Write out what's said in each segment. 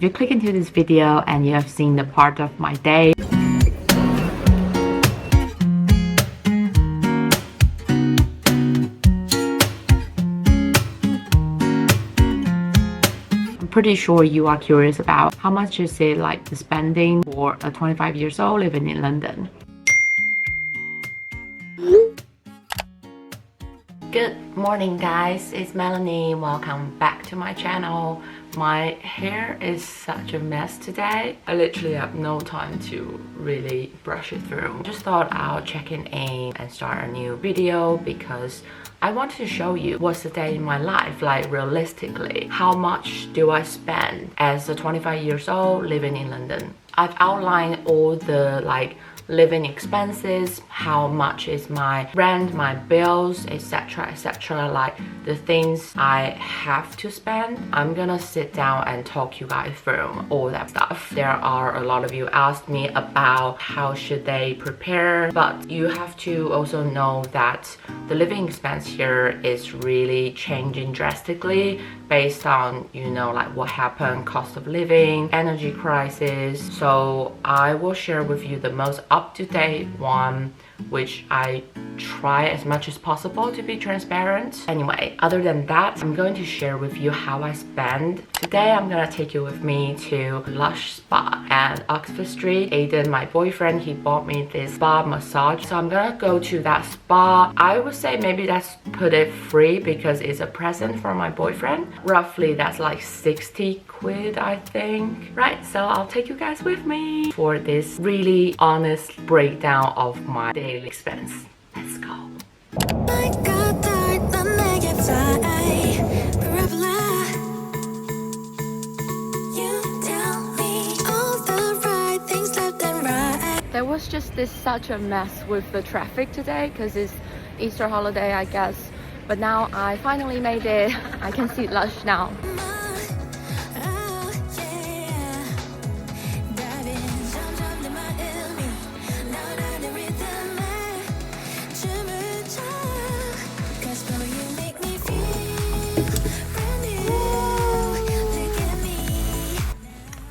If you click into this video and you have seen the part of my day, pretty sure you are curious about how much is it like the spending for a 25 years old living in London. Good morning guys, it's Melanie. Welcome back to my channel. My hair is such a mess today. I literally have no time to really brush it through. Just thought I'll check in and start a new video because I wanted to show you what's the day in my life like realistically. How much do I spend as a 25 years old living in London? I've outlined all the like living expenses, how much is my rent, my bills, etc, like the things I have to spend. I'm gonna sit down and talk you guys through all that stuff. There are a lot of you asked me about how should they prepare, but you have to also know that the living expense here is really changing drastically based on, you know, like what happened, cost of living, energy crisis. So I will share with you the most up-to-date one, which I try as much as possible to be transparent. Anyway, other than that, I'm going to share with you how I spend. Today, I'm gonna take you with me to Lush Spa at Oxford Street. Aiden, my boyfriend, he bought me this spa massage. So I'm gonna go to that spa. I would say maybe let's put it free because it's a present from my boyfriend. Roughly, that's like 60 quid, I think. Right, so I'll take you guys with me for this really honest breakdown of my daily expense. Let's go. There was just such a mess with the traffic today because it's Easter holiday, I guess. But now I finally made it. I can see Lush now.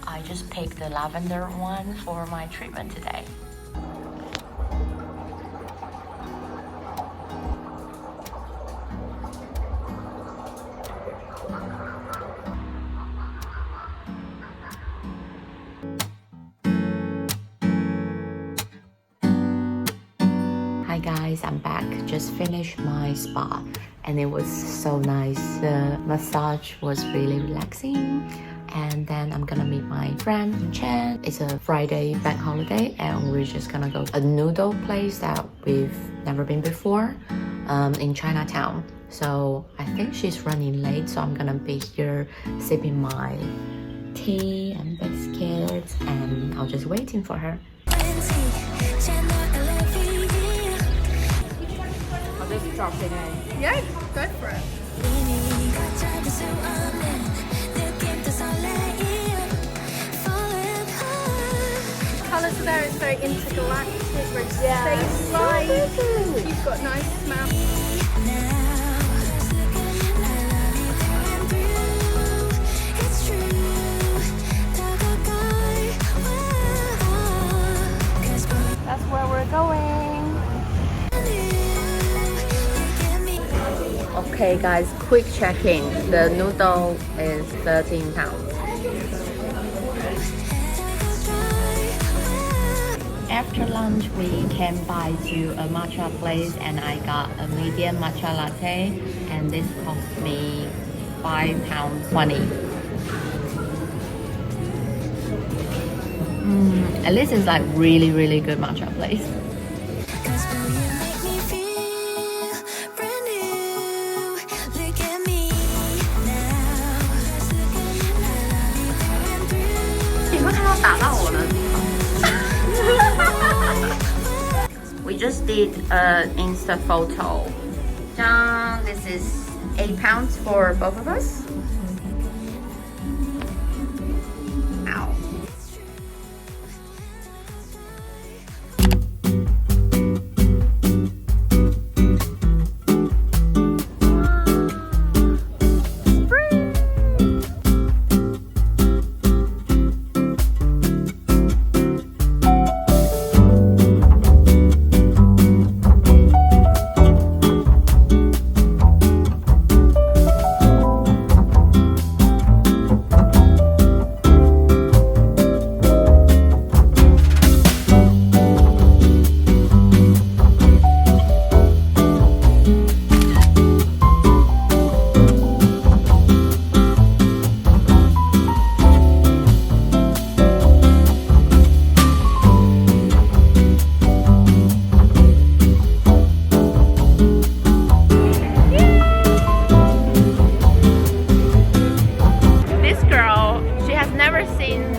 I just picked the lavender one for my treatment today. Hi guys, I'm back. Just finished my spa and it was so nice. The massage was really relaxing. And then I'm gonna meet my friend Chen. It's a Friday bank holiday and we're just gonna go to a noodle place that we've never been before in Chinatown. So I think she's running late, so I'm gonna be here sipping my tea and biscuits and I'll just waiting for her. I'll just drop it in. Yeah, go for it. Colours there is very intergalactic, very space-like. You've got nice smell. That's where we're going. Okay guys, quick check-in. The noodle is £13. After lunch, we came by to a matcha place and I got a medium matcha latte and this cost me £5.20. At least it's like really good matcha place. We just did an Insta photo. This is £8 for both of us. Ow.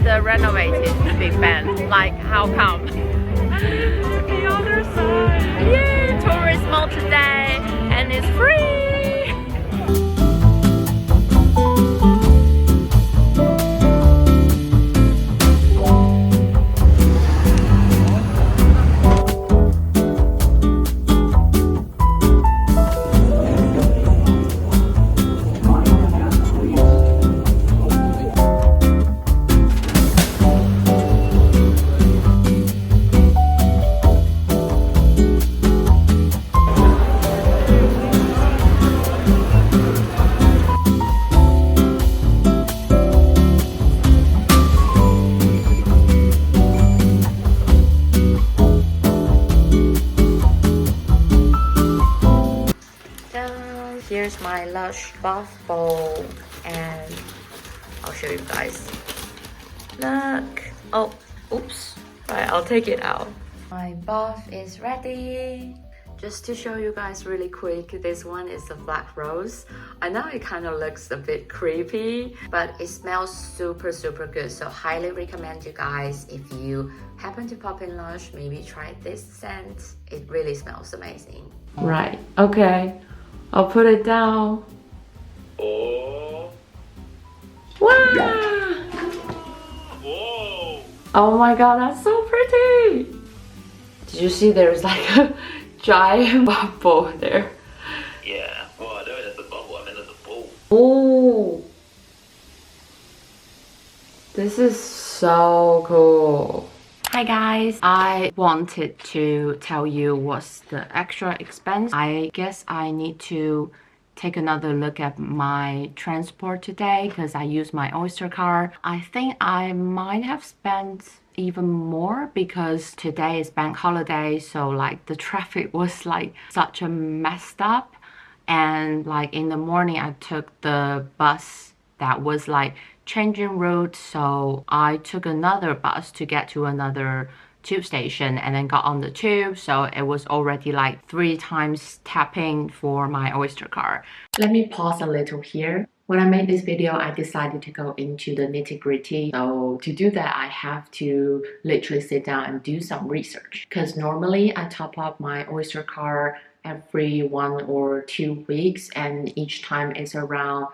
the renovated Big Ben. Like, how come? The other side. Yay! Tourist mall today, and it's free. Here's my Lush bath bowl, and I'll show you guys. Look. Oh, oops. Right, I'll take it out. My bath is ready. Just to show you guys really quick, this one is a black rose. I know it kind of looks a bit creepy, but it smells super good. So highly recommend you guys, if you happen to pop in Lush, maybe try this scent. It really smells amazing. Right, okay. I'll put it down. Oh. Wow! Whoa. Oh my god, that's so pretty! Did you see there's like a giant bubble there? Yeah. Oh, I don't mean it's a bubble, I mean it's a ball. Oh! This is so cool. Hi guys, I wanted to tell you what's the extra expense. I guess I need to take another look at my transport today because I use my Oyster card. I think I might have spent even more because today is bank holiday, so like the traffic was like such a messed up, and like in the morning I took the bus that was like changing route, so I took another bus to get to another tube station and then got on the tube, so it was already like 3 times tapping for my Oyster card. Let me pause a little here. When I made this video, I decided to go into the nitty-gritty. So to do that, I have to literally sit down and do some research, because normally I top up my Oyster card every 1 or 2 weeks, and each time it's around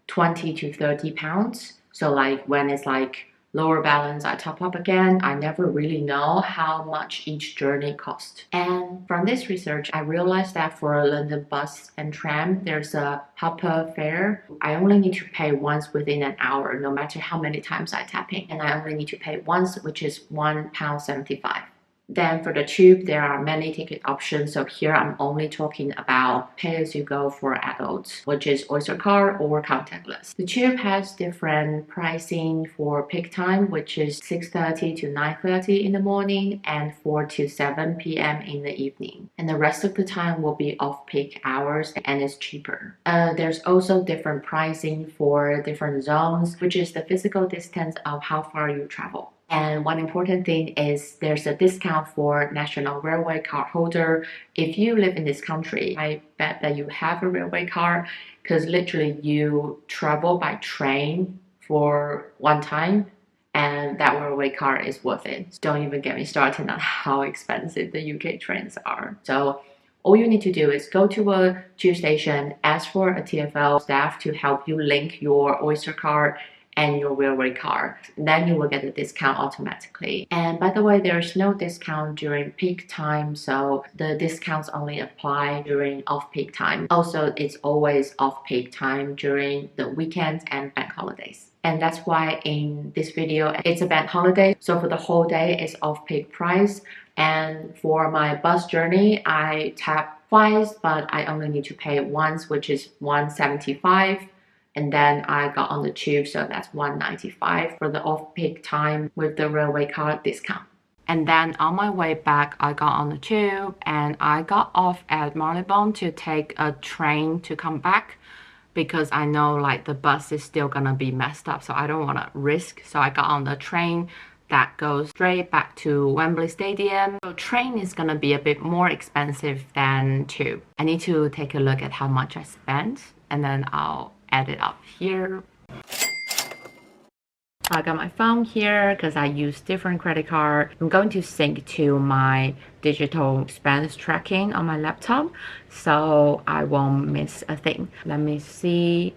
20 to 30 pounds. So like when it's like lower balance, I top up again. I never really know how much each journey costs. And from this research, I realized that for a London bus and tram, there's a hopper fare. I only need to pay once within an hour, no matter how many times I tap in. And I only need to pay once, which is £1.75. Then for the tube, there are many ticket options. So here I'm only talking about pay-as-you-go for adults, which is Oyster card or contactless. The tube has different pricing for peak time, which is 6:30 to 9:30 in the morning and 4 to 7 p.m. in the evening. And the rest of the time will be off-peak hours and it's cheaper. There's also different pricing for different zones, which is the physical distance of how far you travel. And one important thing is there's a discount for National Railway card holder. If you live in this country, I bet that you have a railway card, because literally you travel by train for one time and that railway card is worth it. So don't even get me started on how expensive the UK trains are. So all you need to do is go to a tube station, ask for a TfL staff to help you link your Oyster card and your railway card. Then you will get a discount automatically. And by the way, there's no discount during peak time, so the discounts only apply during off-peak time. Also, it's always off-peak time during the weekends and bank holidays. And that's why in this video, it's a bank holiday. So for the whole day, it's off-peak price. And for my bus journey, I tap twice, but I only need to pay once, which is £1.75. And then I got on the tube, so that's £1.95 for the off-peak time with the railway card discount. And then on my way back, I got on the tube and I got off at Marylebone to take a train to come back, because I know like the bus is still gonna be messed up, so I don't wanna risk. So I got on the train that goes straight back to Wembley Stadium. So train is gonna be a bit more expensive than tube. I need to take a look at how much I spent and then I'll add it up here. I got my phone here because I use different credit card. I'm going to sync to my digital expense tracking on my laptop so I won't miss a thing. Let me see.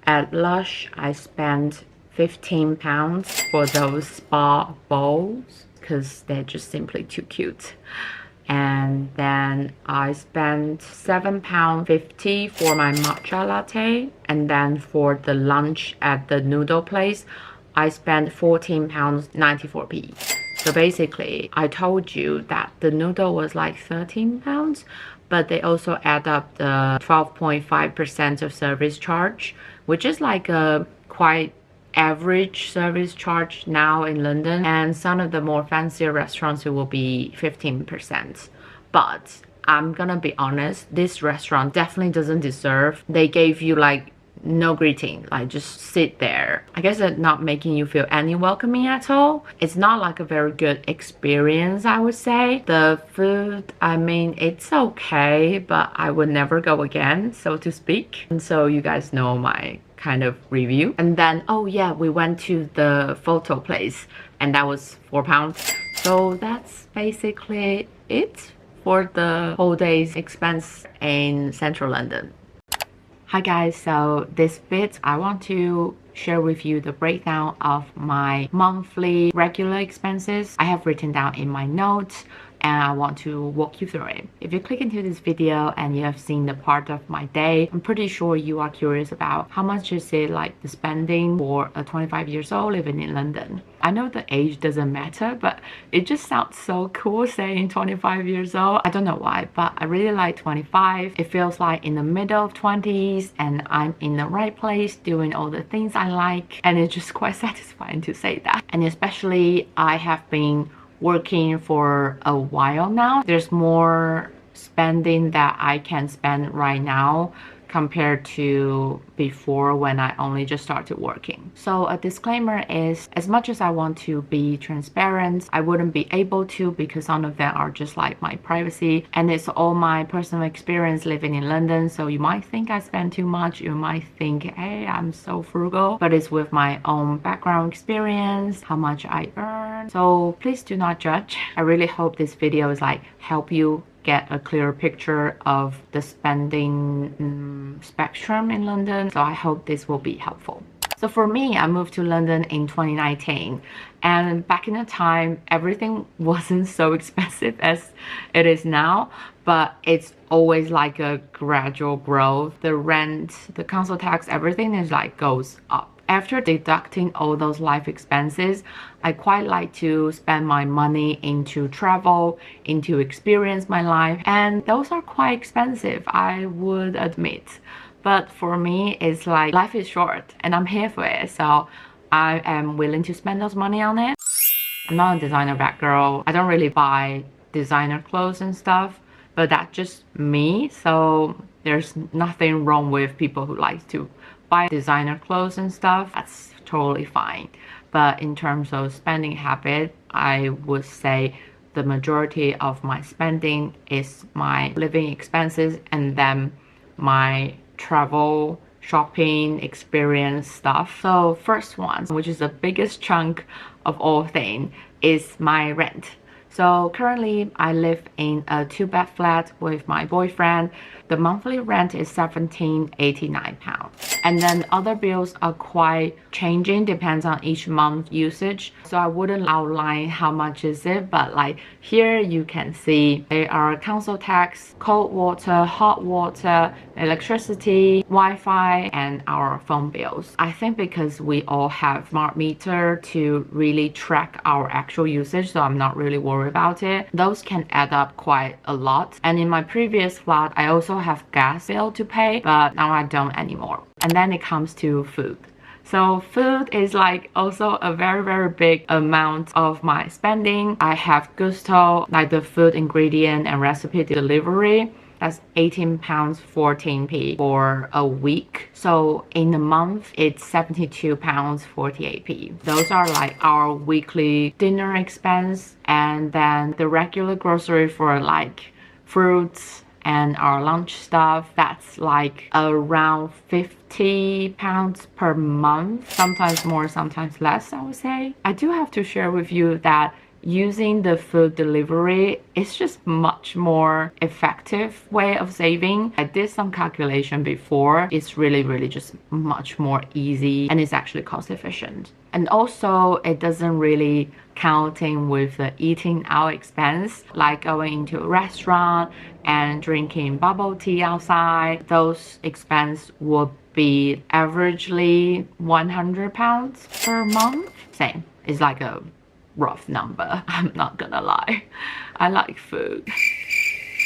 At Lush, I spent £15 for those spa bowls because they're just simply too cute. And then I spent £7.50 for my matcha latte. And then for the lunch at the noodle place, I spent £14.94. So basically, I told you that the noodle was like £13, but they also add up the 12.5% of service charge, which is like a quite average service charge now in London, and some of the more fancier restaurants it will be 15%. But I'm gonna be honest, this restaurant definitely doesn't deserve. They gave you like no greeting, like just sit there. I guess they're not making you feel any welcoming at all. It's not like a very good experience, I would say. The food, I mean, it's okay, but I would never go again, so to speak. And so you guys know my kind of review. And then, oh yeah, we went to the photo place and that was £4. So that's basically it for the whole day's expense in central London. Hi guys, so this bit I want to share with you the breakdown of my monthly regular expenses I have written down in my notes, and I want to walk you through it. If you click into this video and you have seen the part of my day, I'm pretty sure you are curious about how much is it like the spending for a 25 years old living in London. I know the age doesn't matter, but it just sounds so cool saying 25 years old. I don't know why, but I really like 25. It feels like in the middle of 20s and I'm in the right place doing all the things I like, and it's just quite satisfying to say that. And especially I have been working for a while now. There's more spending that I can spend right now compared to before when I only just started working. So a disclaimer is, as much as I want to be transparent, I wouldn't be able to because some of them are just like my privacy, and it's all my personal experience living in London. So you might think I spend too much, you might think, hey, I'm so frugal, but it's with my own background experience, how much I earn. So please do not judge. I really hope this video is like help you get a clearer picture of the spending spectrum in London. So I hope this will be helpful. So for me, I moved to London in 2019, and back in the time, everything wasn't so expensive as it is now, but it's always like a gradual growth. The rent, the council tax, everything is like goes up. After deducting all those life expenses, I quite like to spend my money into travel, into experience my life, and those are quite expensive, I would admit. But for me, it's like life is short and I'm here for it, so I am willing to spend those money on it. I'm not a designer bag girl. I don't really buy designer clothes and stuff, but that's just me, so there's nothing wrong with people who like to buy designer clothes and stuff. That's totally fine. But in terms of spending habit, I would say the majority of my spending is my living expenses and then my travel, shopping, experience stuff. So first one, which is the biggest chunk of all things, is my rent. So currently I live in a 2-bed flat with my boyfriend. The monthly rent is £17.89. And then other bills are quite changing, depends on each month usage. So I wouldn't outline how much is it, but like here you can see there are council tax, cold water, hot water, electricity, Wi-Fi, and our phone bills. I think because we all have smart meter to really track our actual usage, so I'm not really worried about it. Those can add up quite a lot. And in my previous flat, I also have gas bill to pay, but now I don't anymore. And then it comes to food. So food is like also a very big amount of my spending. I have Gusto, like the food ingredient and recipe delivery. That's £18.14 for a week. So in a month, it's £72.48. Those are like our weekly dinner expense. And then the regular grocery for like fruits and our lunch stuff, that's like around £50 per month, sometimes more, sometimes less, I would say. I do have to share with you that using the food delivery is just much more effective way of saving. I did some calculation before. It's really just much more easy, and it's actually cost efficient. And also it doesn't really counting with the eating out expense, like going into a restaurant and drinking bubble tea outside. Those expense will be averagely £100 per month. Same, it's like a rough number, I'm not gonna lie. I like food.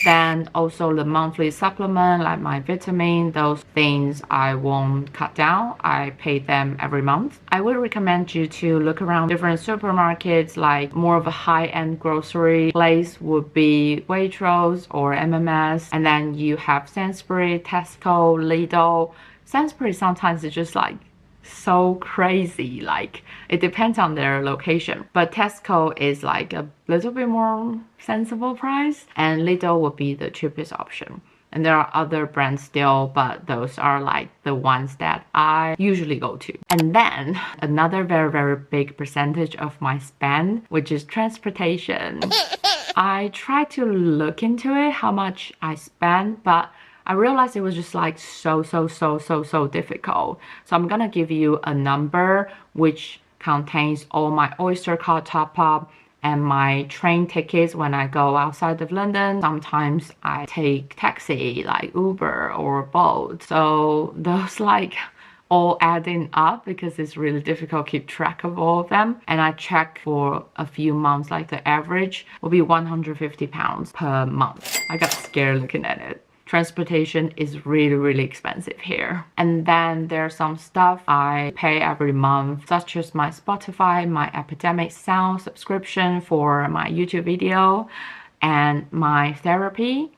Then also the monthly supplement, like my vitamin, those things I won't cut down. I pay them every month. I would recommend you to look around different supermarkets, like more of a high-end grocery place would be Waitrose or MMS. And then you have Sainsbury's, Tesco, Lidl. Sainsbury's sometimes it's just like so crazy, like it depends on their location, but Tesco is like a little bit more sensible price, and Lidl would be the cheapest option. And there are other brands still, but those are like the ones that I usually go to. And then another very big percentage of my spend, which is transportation. I try to look into it, how much I spend, but I realized it was just like so difficult. So I'm gonna give you a number which contains all my Oyster card top up and my train tickets when I go outside of London. Sometimes I take taxi like Uber or Bolt. So those like all adding up because it's really difficult to keep track of all of them. And I check for a few months, like the average will be £150 per month. I got scared looking at it. Transportation is really expensive here. And then there's some stuff I pay every month, such as my Spotify, my Epidemic Sound subscription for my YouTube video, and my therapy.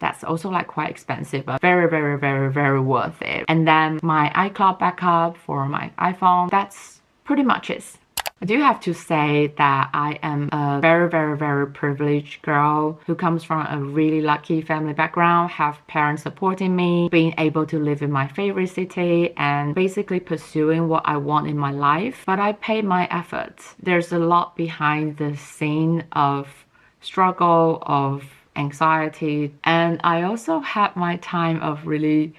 That's also like quite expensive, but very worth it. And then my iCloud backup for my iPhone. That's pretty much it. I do have to say that I am a very privileged girl who comes from a really lucky family background, have parents supporting me, being able to live in my favorite city and basically pursuing what I want in my life. But I pay my efforts. There's a lot behind the scene of struggle, of anxiety, and I also had my time of really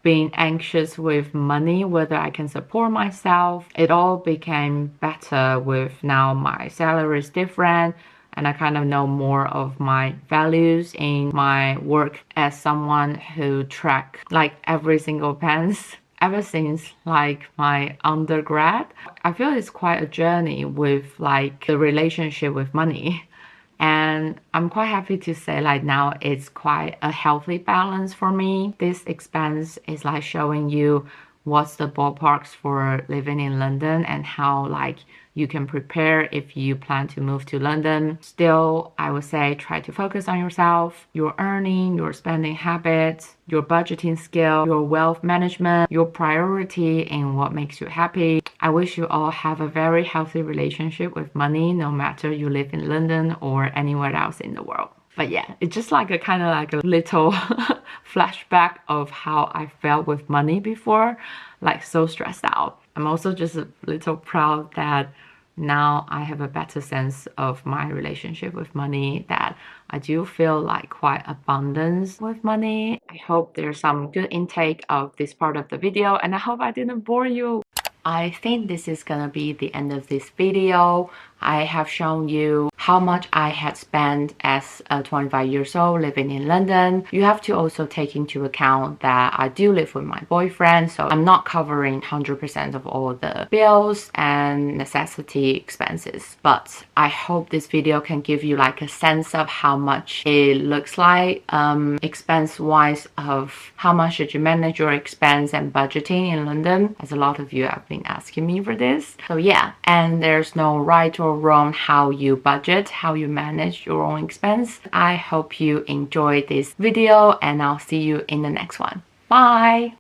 being anxious with money, whether I can support myself. It all became better with now my salary is different and I kind of know more of my values in my work as someone who track like every single pence ever since like my undergrad. I feel it's quite a journey with like the relationship with money. And I'm quite happy to say like now it's quite a healthy balance for me. This expense is like showing you what's the ballparks for living in London and how like you can prepare if you plan to move to London. Still, I would say try to focus on yourself, your earning, your spending habits, your budgeting skill, your wealth management, your priority in what makes you happy. I wish you all have a very healthy relationship with money, no matter you live in London or anywhere else in the world. But yeah, it's just like a kind of like a little flashback of how I felt with money before, like so stressed out. I'm also just a little proud that now I have a better sense of my relationship with money, that I do feel like quite abundance with money. I hope there's some good intake of this part of the video, and I hope I didn't bore you. I think this is gonna be the end of this video. I have shown you how much I had spent as a 25 years old living in London. You have to also take into account that I do live with my boyfriend, so I'm not covering 100% of all the bills and necessity expenses. But I hope this video can give you like a sense of how much it looks like expense wise, of how much should you manage your expense and budgeting in London, as a lot of you have been asking me for this. So yeah, and there's no right or wrong how you budget, how you manage your own expense. I hope you enjoyed this video and I'll see you in the next one. Bye!